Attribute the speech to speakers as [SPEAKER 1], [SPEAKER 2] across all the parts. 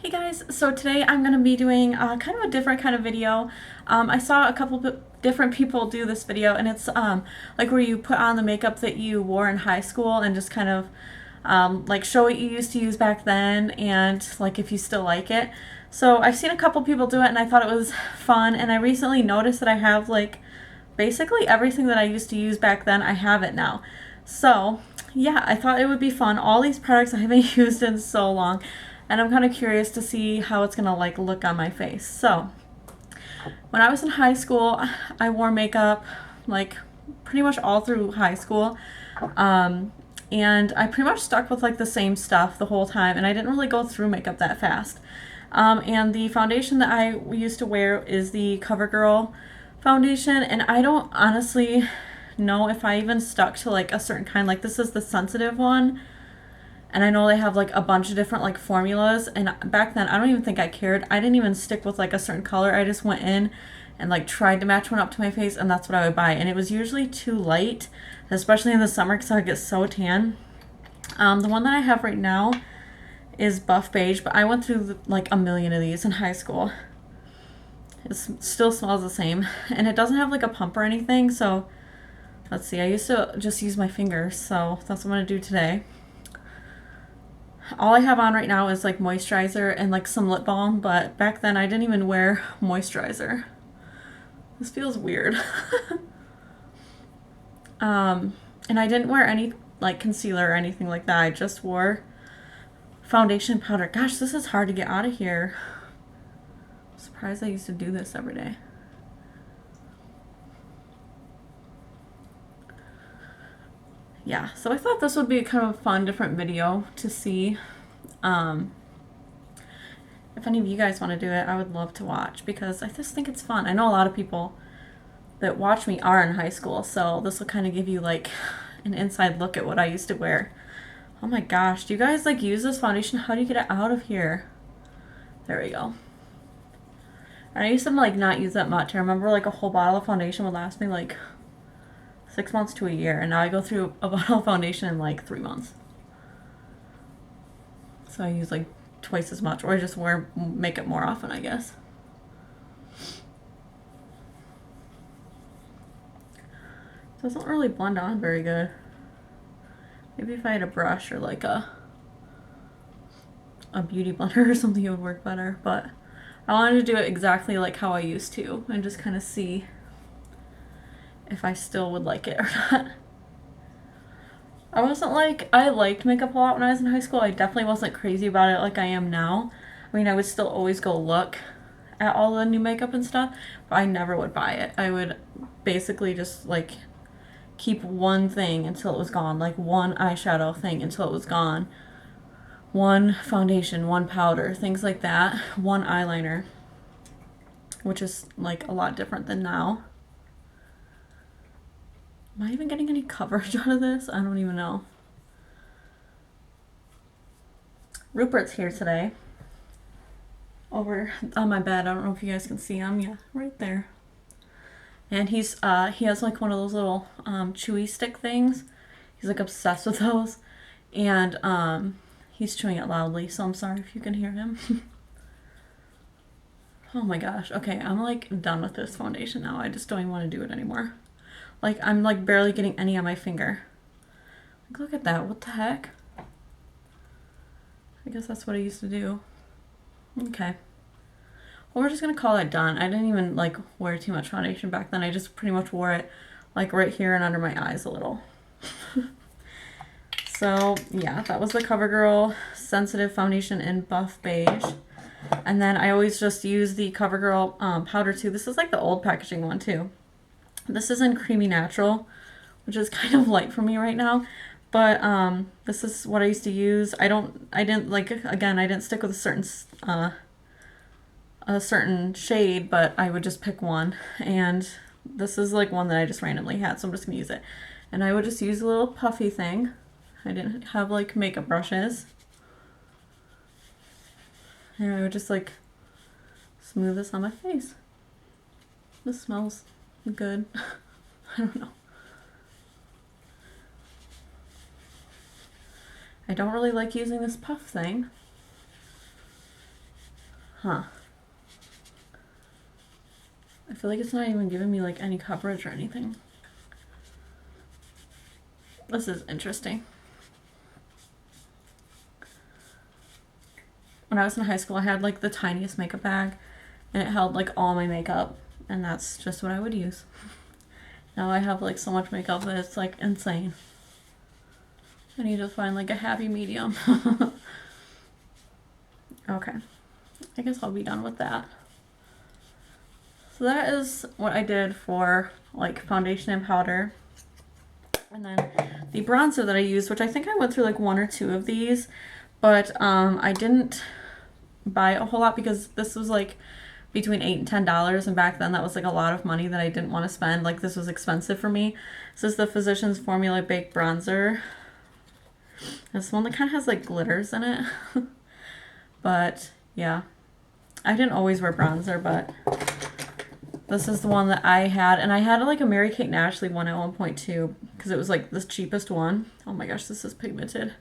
[SPEAKER 1] Hey guys, so today I'm going to be doing kind of a different kind of video. I saw a couple different people do this video, and it's like where you put on the makeup that you wore in high school and just kind of like show what you used to use back then and like if you still like it. So I've seen a couple people do it and I thought it was fun, and I recently noticed that I have like basically everything that I used to use back then, I have it now. So yeah, I thought it would be fun. All these products I haven't used in so long, and I'm kind of curious to see how it's gonna like look on my face. So when I was in high school, I wore makeup like pretty much all through high school. And I pretty much stuck with like the same stuff the whole time, and I didn't really go through makeup that fast. And the foundation that I used to wear is the CoverGirl foundation, and I don't honestly know if I even stuck to like a certain kind. Like this is the sensitive one, and I know they have like a bunch of different like formulas, and back then I don't even think I cared. I didn't even stick with like a certain color. I just went in and like tried to match one up to my face, and that's what I would buy, and it was usually too light, especially in the summer because I would get so tan. The one that I have right now is buff beige, but I went through like a million of these in high school. It still smells the same, and it doesn't have like a pump or anything. So let's see, I used to just use my fingers, so that's what I'm gonna do today. All I have on right now is like moisturizer and like some lip balm, but back then I didn't even wear moisturizer. This feels weird. And I didn't wear any like concealer or anything like that. I just wore foundation powder. Gosh, this is hard to get out of here. I'm surprised I used to do this every day. Yeah, so I thought this would be kind of a fun, different video to see. If any of you guys want to do it, I would love to watch because I just think it's fun. I know a lot of people that watch me are in high school, so this will kind of give you like an inside look at what I used to wear. Oh my gosh, do you guys like use this foundation? How do you get it out of here? There we go. And I used to like not use that much. I remember like a whole bottle of foundation would last me like 6 months to a year, and now I go through a bottle of foundation in like 3 months. So I use like twice as much, or I just wear makeup more often, I guess. Doesn't really blend on very good. Maybe if I had a brush or like a beauty blender or something, it would work better. But I wanted to do it exactly like how I used to and just kind of see if I still would like it or not. I wasn't like, I liked makeup a lot when I was in high school. I definitely wasn't crazy about it like I am now. I mean, I would still always go look at all the new makeup and stuff, but I never would buy it. I would basically just like keep one thing until it was gone, like one eyeshadow thing until it was gone, one foundation, one powder, things like that, one eyeliner, which is like a lot different than now. Am I even getting any coverage out of this? I don't even know. Rupert's here today over on my bed. I don't know if you guys can see him. Yeah, right there. And he has like one of those little chewy stick things. He's like obsessed with those, and he's chewing it loudly, so I'm sorry if you can hear him. Oh my gosh. Okay, I'm like done with this foundation now. I just don't even want to do it anymore. Like I'm like barely getting any on my finger. Like, look at that. What the heck? I guess that's what I used to do. Okay. Well, we're just gonna call it done. I didn't even like wear too much foundation back then. I just pretty much wore it like right here and under my eyes a little. So yeah, that was the CoverGirl Sensitive Foundation in Buff Beige. And then I always just use the CoverGirl powder too. This is like the old packaging one too. This is in Creamy Natural, which is kind of light for me right now. But this is what I used to use. I didn't like, again, I didn't stick with a certain shade, but I would just pick one, and this is like one that I just randomly had, so I'm just gonna use it. And I would just use a little puffy thing. I didn't have like makeup brushes, and I would just like smooth this on my face. This smells good. I don't know. I don't really like using this puff thing. Huh. I feel like it's not even giving me like any coverage or anything. This is interesting. When I was in high school, I had like the tiniest makeup bag and it held like all my makeup, and that's just what I would use. Now I have like so much makeup that it's like insane. I need to find like a happy medium. Okay, I guess I'll be done with that. So that is what I did for like foundation and powder. And then the bronzer that I used, which I think I went through like 1 or 2 of these, but I didn't buy a whole lot because this was like between $8 and $10, and back then that was like a lot of money that I didn't want to spend. Like this was expensive for me. This is the Physicians Formula Baked Bronzer. This one that kind of has like glitters in it. But yeah, I didn't always wear bronzer, but this is the one that I had, and I had like a Mary Kate and Ashley one at 1.2 because it was like the cheapest one. Oh my gosh, this is pigmented.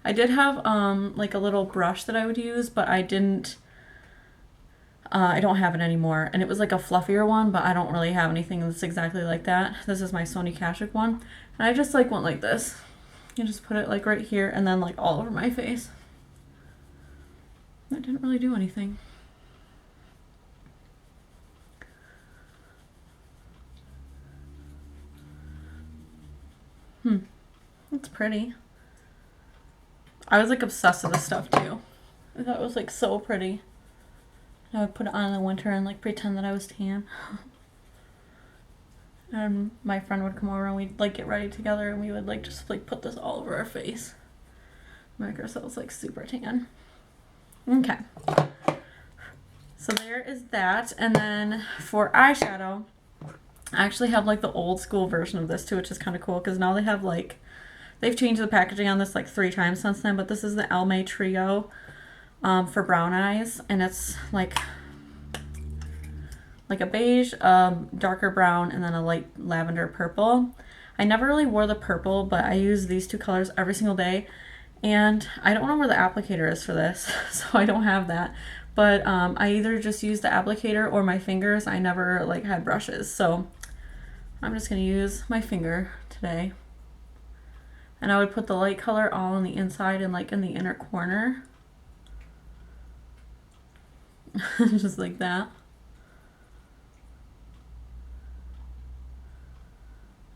[SPEAKER 1] I did have like a little brush that I would use, but I didn't. I don't have it anymore, and it was like a fluffier one, but I don't really have anything that's exactly like that. This is my Sony Kashuk one, and I just like went like this. You just put it like right here, and then like all over my face. That didn't really do anything. That's pretty. I was like obsessed with this stuff too. I thought it was like so pretty. I would put it on in the winter and like pretend that I was tan. And my friend would come over and we'd like get ready together, and we would like just like put this all over our face. Make ourselves like super tan. Okay. So there is that. And then for eyeshadow, I actually have like the old school version of this too, which is kind of cool because now they have like, they've changed the packaging on this like 3 times since then, but this is the Almay Trio for brown eyes, and it's like a beige, darker brown, and then a light lavender purple. I never really wore the purple, but I use these 2 colors every single day, and I don't know where the applicator is for this, so I don't have that. But I either just use the applicator or my fingers. I never like had brushes, so I'm just gonna use my finger today. And I would put the light color all on the inside and like in the inner corner. Just like that.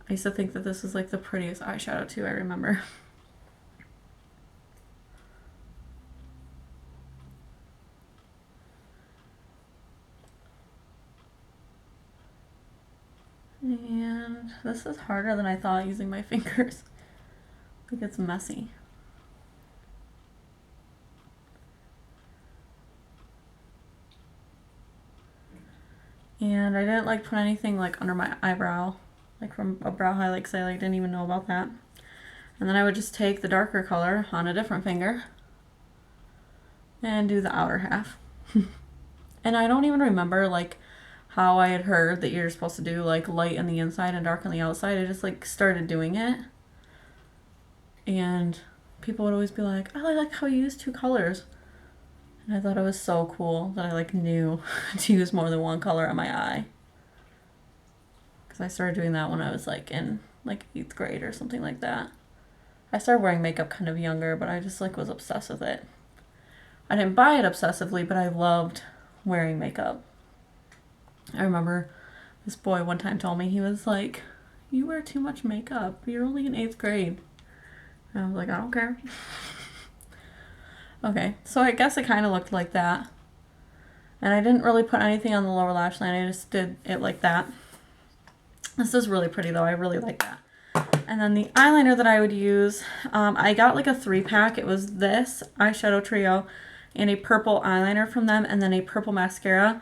[SPEAKER 1] I used to think that this was like the prettiest eyeshadow too, I remember. And this is harder than I thought using my fingers. I think it's messy. And I didn't like put anything like under my eyebrow, like from a brow highlight, because I like didn't even know about that. And then I would just take the darker color on a different finger and do the outer half. And I don't even remember like how I had heard that you're supposed to do like light on the inside and dark on the outside. I just like started doing it, and people would always be like, "I like how you use 2 colors." And I thought it was so cool that I like knew to use more than 1 color on my eye. Because I started doing that when I was like in like 8th grade or something like that. I started wearing makeup kind of younger, but I just like was obsessed with it. I didn't buy it obsessively, but I loved wearing makeup. I remember this boy one time told me, he was like, "You wear too much makeup. You're only in 8th grade." And I was like, "I don't care." Okay, so I guess it kind of looked like that. And I didn't really put anything on the lower lash line. I just did it like that. This is really pretty though. I really like that. And then the eyeliner that I would use, I got like a 3-pack. It was this Eyeshadow Trio and a purple eyeliner from them, and then a purple mascara.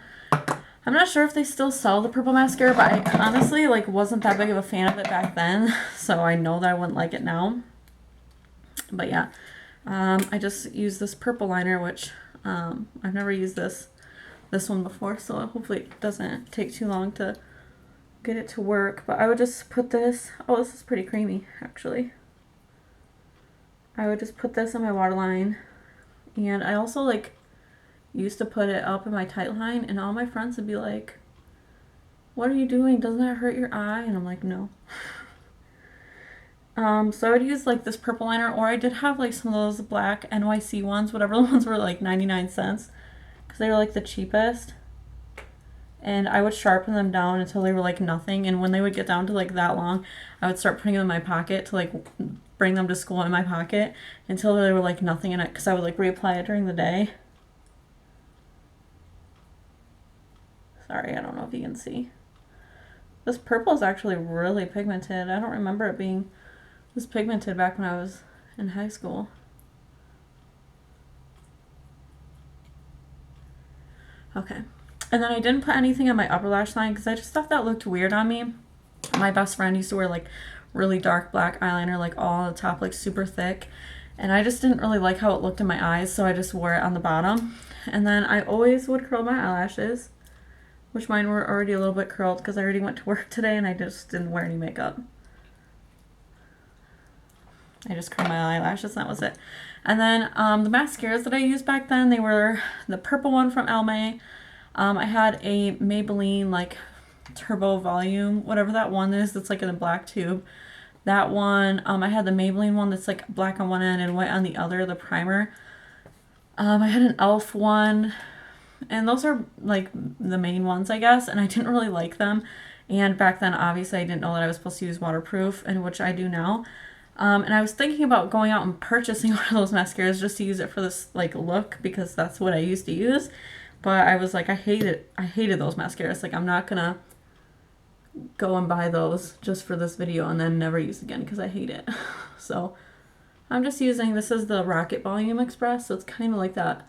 [SPEAKER 1] I'm not sure if they still sell the purple mascara, but I honestly like wasn't that big of a fan of it back then, so I know that I wouldn't like it now. But yeah, I just used this purple liner, which I've never used this one before, so hopefully it doesn't take too long to get it to work. But I would just put this, oh, this is pretty creamy actually. I would just put this on my waterline, and I also like used to put it up in my tight line, and all my friends would be like, what are you doing? Doesn't that hurt your eye? And I'm like, no. So I would use like this purple liner, or I did have like some of those black NYC ones, whatever the ones were like 99 cents, because they were like the cheapest. And I would sharpen them down until they were like nothing, and when they would get down to like that long, I would start putting them in my pocket to like bring them to school in my pocket until they were like nothing in it, because I would like reapply it during the day. Sorry, I don't know if you can see. This purple is actually really pigmented. I don't remember it being this pigmented back when I was in high school. Okay. And then I didn't put anything on my upper lash line because I just thought that looked weird on me. My best friend used to wear like really dark black eyeliner, like all on the top, like super thick. And I just didn't really like how it looked in my eyes, so I just wore it on the bottom. And then I always would curl my eyelashes, which mine were already a little bit curled because I already went to work today and I just didn't wear any makeup. I just curled my eyelashes and that was it. And then the mascaras that I used back then, they were the purple one from Almay. I had a Maybelline like Turbo Volume, whatever that one is, that's like in a black tube. That one. I had the Maybelline one that's like black on one end and white on the other, the primer. I had an e.l.f. one, and those are like the main ones, I guess, and I didn't really like them. And back then, obviously, I didn't know that I was supposed to use waterproof, and which I do now. And I was thinking about going out and purchasing one of those mascaras just to use it for this like look, because that's what I used to use. But I was like, I hated those mascaras. Like, I'm not gonna go and buy those just for this video and then never use again because I hate it. So I'm just using, this is the Rocket Volume Express, so it's kind of like that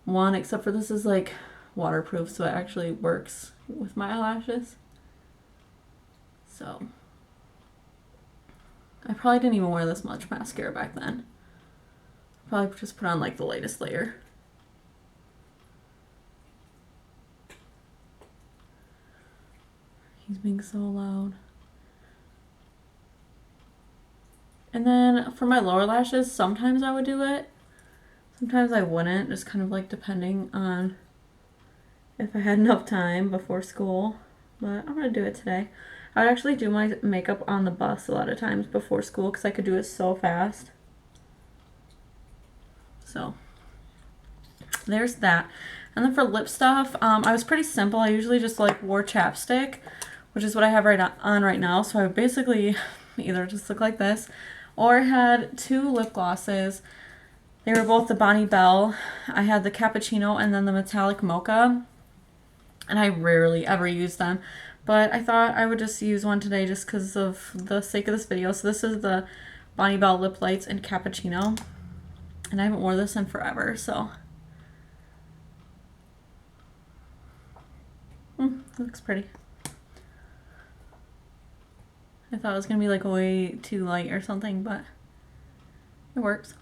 [SPEAKER 1] one, except for this is like waterproof, so it actually works with my eyelashes. So I probably didn't even wear this much mascara back then. Probably just put on like the latest layer. He's being so loud. And then for my lower lashes, sometimes I would do it. Sometimes I wouldn't, just kind of like depending on if I had enough time before school. But I'm going to do it today. I would actually do my makeup on the bus a lot of times before school because I could do it so fast. So there's that. And then for lip stuff, I was pretty simple. I usually just like wore chapstick, which is what I have on right now. So I would basically either just look like this, or I had two lip glosses. They were both the Bonnie Bell. I had the Cappuccino and then the Metallic Mocha. And I rarely ever use them. But I thought I would just use one today just because of the sake of this video. So this is the Bonnie Bell Lip Lights in Cappuccino. And I haven't worn this in forever, so. It looks pretty. I thought it was going to be like way too light or something, but it works.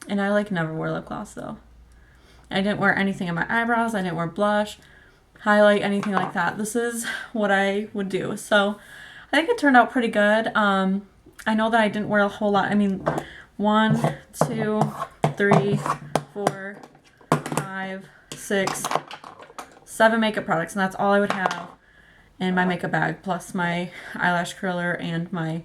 [SPEAKER 1] And I like never wear lip gloss though. I didn't wear anything on my eyebrows. I didn't wear blush, highlight, anything like that. This is what I would do. So I think it turned out pretty good. I know that I didn't wear a whole lot. I mean, 1, 2, 3, 4, 5, 6, 7 makeup products, and that's all I would have in my makeup bag, plus my eyelash curler and my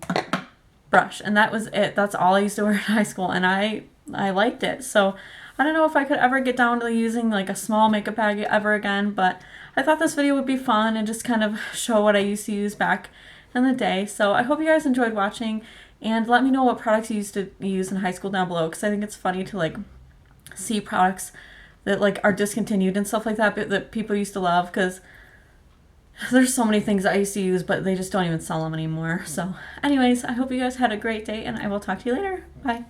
[SPEAKER 1] brush. And that was it. That's all I used to wear in high school, and I liked it. So I don't know if I could ever get down to using like a small makeup bag ever again, but I thought this video would be fun and just kind of show what I used to use back in the day. So I hope you guys enjoyed watching, and let me know what products you used to use in high school down below, because I think it's funny to like see products that like are discontinued and stuff like that, but that people used to love, because there's so many things I used to use, but they just don't even sell them anymore. So anyways, I hope you guys had a great day, and I will talk to you later. Bye.